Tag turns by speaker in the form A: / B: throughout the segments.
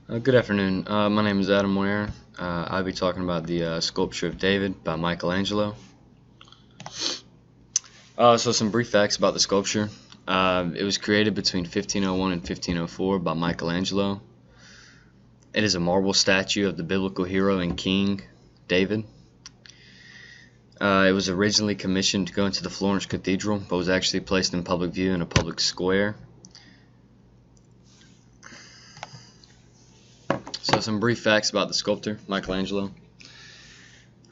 A: Good afternoon. My name is Adam Ware. I'll be talking about the sculpture of David by Michelangelo. So some brief facts about the sculpture. It was created between 1501 and 1504 by Michelangelo. It is a marble statue of the biblical hero and king, David. It was originally commissioned to go into the Florence Cathedral, but was actually placed in public view in a public square. So some brief facts about the sculptor, Michelangelo.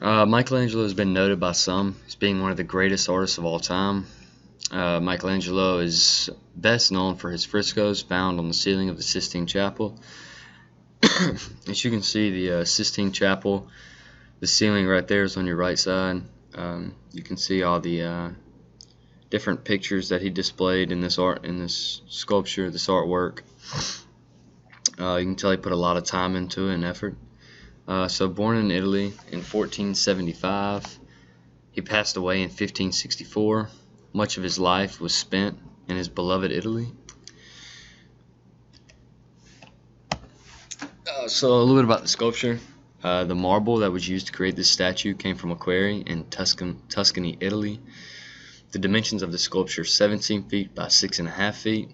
A: Michelangelo has been noted by some as being one of the greatest artists of all time. Michelangelo is best known for his frescoes found on the ceiling of the Sistine Chapel. As you can see, the Sistine Chapel, the ceiling right there is on your right side. You can see all the different pictures that he displayed in this sculpture, this artwork. You can tell he put a lot of time into it and effort. So born in Italy in 1475, he passed away in 1564. Much of his life was spent in his beloved Italy. So a little bit about the sculpture. The marble that was used to create this statue came from a quarry in Tuscany, Italy. The dimensions of the sculpture are 17 feet by 6.5 feet.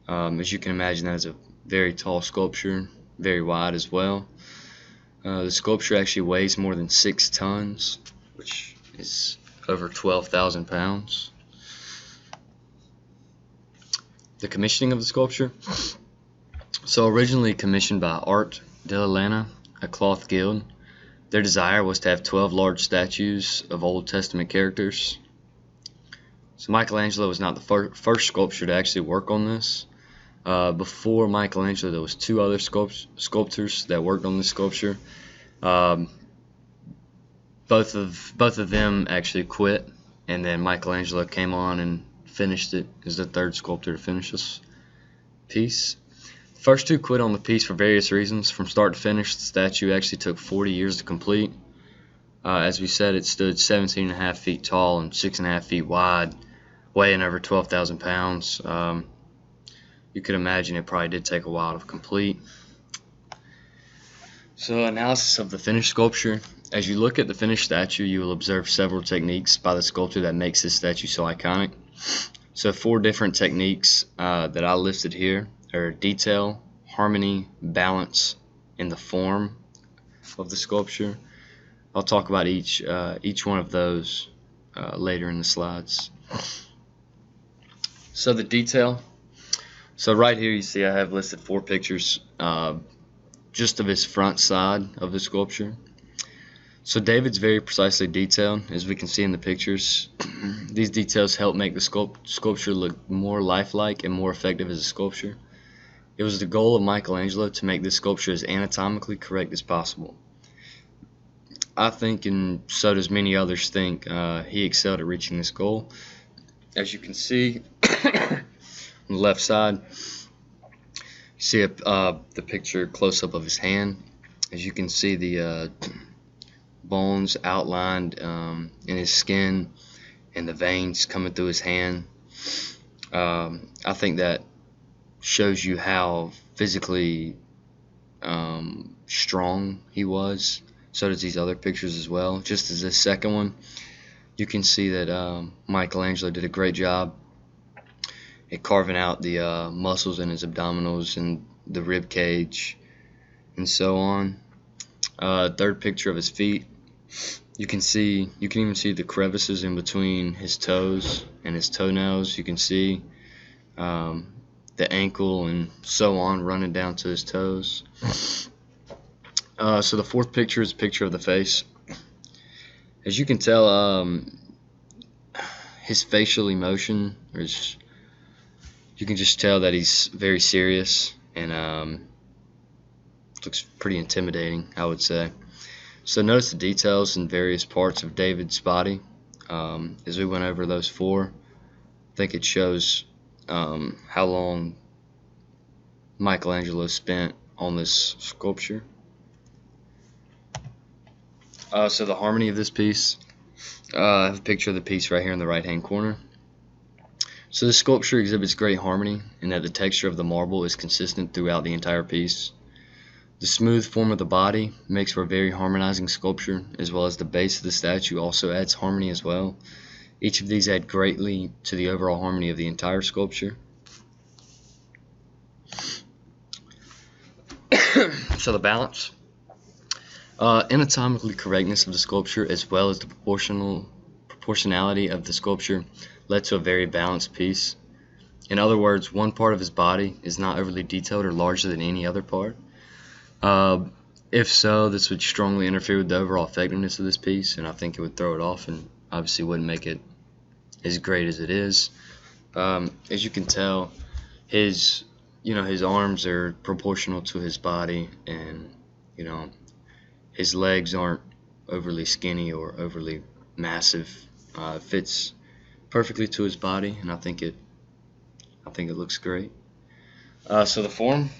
A: As you can imagine, that is a very tall sculpture, very wide as well. The sculpture actually weighs more than 6 tons, which is over 12,000 pounds. The commissioning of the sculpture. So originally commissioned by Art della Lana, a cloth guild. Their desire was to have 12 large statues of Old Testament characters. So Michelangelo was not the first sculptor to actually work on this. Before Michelangelo, there was 2 other sculptors that worked on this sculpture. Both of them actually quit, and then Michelangelo came on and finished it as the 3rd sculptor to finish this piece. The first 2 quit on the piece for various reasons. From start to finish, the statue actually took 40 years to complete. As we said, it stood 17.5 feet tall and 6.5 feet wide, weighing over 12,000 pounds. You could imagine it probably did take a while to complete. So analysis of the finished sculpture. As you look at the finished statue, you will observe several techniques by the sculptor that makes this statue so iconic. So 4 different techniques that I listed here are detail, harmony, balance, and the form of the sculpture. I'll talk about each one of those later in the slides. So the detail. So right here you see I have listed 4 pictures just of his front side of the sculpture. So David's very precisely detailed, as we can see in the pictures. These details help make the sculpture look more lifelike and more effective as a sculpture. It was the goal of Michelangelo to make this sculpture as anatomically correct as possible. I think, and so does many others think, he excelled at reaching this goal. As you can see on the left side, you see the picture close-up of his hand. As you can see, the bones outlined in his skin and the veins coming through his hand. I think that shows you how physically strong he was. So does these other pictures as well. Just as this second one, you can see that Michelangelo did a great job at carving out the muscles in his abdominals and the rib cage and so on. Third picture of his feet. You can even see the crevices in between his toes and his toenails. You can see the ankle and so on running down to his toes. So the 4th picture is a picture of the face. As you can tell, his facial emotion, you can just tell that he's very serious and looks pretty intimidating, I would say. So notice the details in various parts of David's body. As we went over those 4, I think it shows how long Michelangelo spent on this sculpture. So the harmony of this piece. I have a picture of the piece right here in the right hand corner. So this sculpture exhibits great harmony in that the texture of the marble is consistent throughout the entire piece. The smooth form of the body makes for a very harmonizing sculpture, as well as the base of the statue also adds harmony as well. Each of these add greatly to the overall harmony of the entire sculpture. So the balance, anatomically correctness of the sculpture, as well as the proportionality of the sculpture, led to a very balanced piece. In other words, one part of his body is not overly detailed or larger than any other part. If so, this would strongly interfere with the overall effectiveness of this piece, and I think it would throw it off and obviously wouldn't make it as great as it is. As you can tell, his arms are proportional to his body, and his legs aren't overly skinny or overly massive. It fits perfectly to his body, and I think it looks great. So the form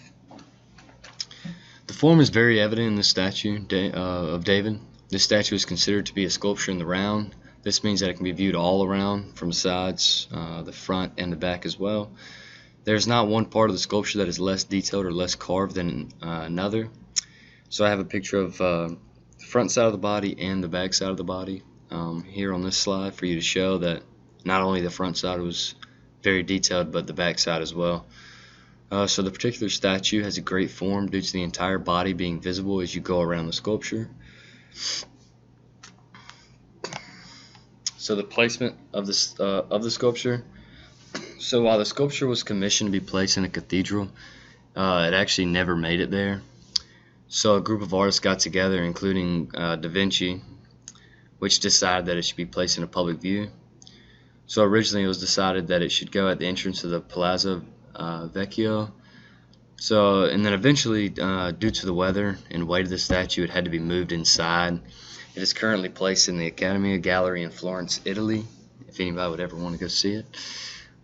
A: is very evident in the statue of David. This statue is considered to be a sculpture in the round. This means that it can be viewed all around, from the sides, the front, and the back as well. There's not one part of the sculpture that is less detailed or less carved than another. So I have a picture of the front side of the body and the back side of the body here on this slide for you to show that not only the front side was very detailed, but the back side as well. So the particular statue has a great form due to the entire body being visible as you go around the sculpture. So the placement of the sculpture. So while the sculpture was commissioned to be placed in a cathedral, it actually never made it there. So a group of artists got together, including Da Vinci, which decided that it should be placed in a public view. So originally it was decided that it should go at the entrance of the Palazzo Vecchio. And then eventually, due to the weather and weight of the statue, it had to be moved inside. It is currently placed in the Accademia Gallery in Florence, Italy, if anybody would ever want to go see it.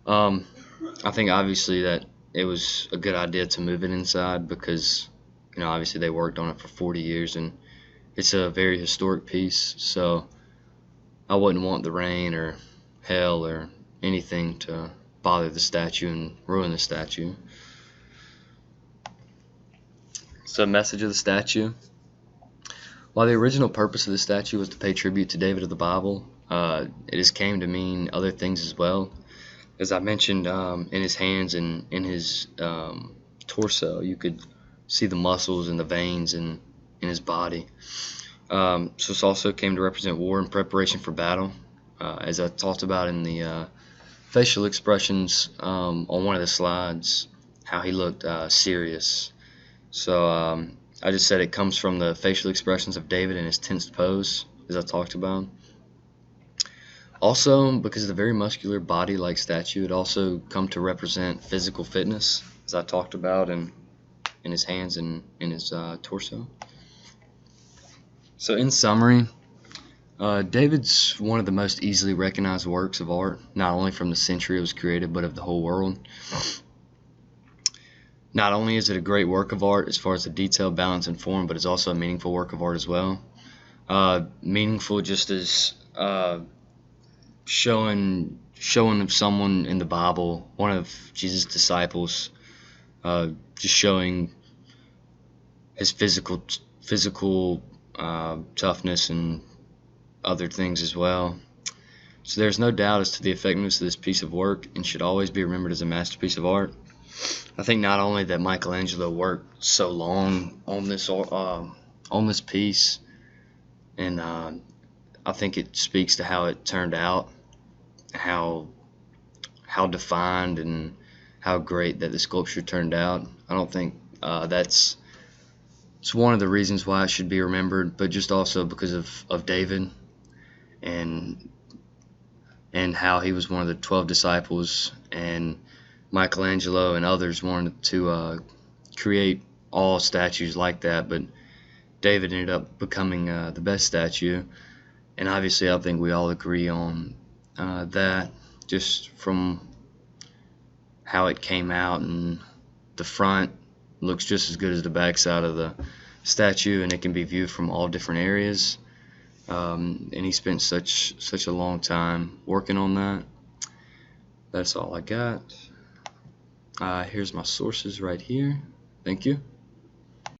A: I think obviously that it was a good idea to move it inside because, obviously they worked on it for 40 years and it's a very historic piece, so I wouldn't want the rain or hail or anything to bother the statue and ruin the statue. So the message of the statue. While the original purpose of the statue was to pay tribute to David of the Bible, it has came to mean other things as well. As I mentioned, in his hands and in his torso, you could see the muscles and the veins in his body. So this also came to represent war and preparation for battle. As I talked about in the facial expressions on one of the slides, how he looked serious. So I just said it comes from the facial expressions of David in his tensed pose, as I talked about. Also, because of the very muscular body-like statue, it also come to represent physical fitness, as I talked about in his hands and in his torso. So in summary, David's one of the most easily recognized works of art, not only from the century it was created, but of the whole world. Not only is it a great work of art as far as the detail, balance, and form, but it's also a meaningful work of art as well. Meaningful just as showing of someone in the Bible, one of Jesus' disciples, just showing his physical toughness and other things as well. So there's no doubt as to the effectiveness of this piece of work and should always be remembered as a masterpiece of art. I think not only that Michelangelo worked so long on this piece, and I think it speaks to how it turned out, how defined and how great that the sculpture turned out. I don't think it's one of the reasons why it should be remembered, but just also because of David and how he was one of the 12 disciples, and Michelangelo and others wanted to create all statues like that, but David ended up becoming the best statue. And obviously I think we all agree on that, just from how it came out, and the front looks just as good as the back side of the statue, and it can be viewed from all different areas. And he spent such a long time working on that. That's all I got. Here's my sources right here. Thank you.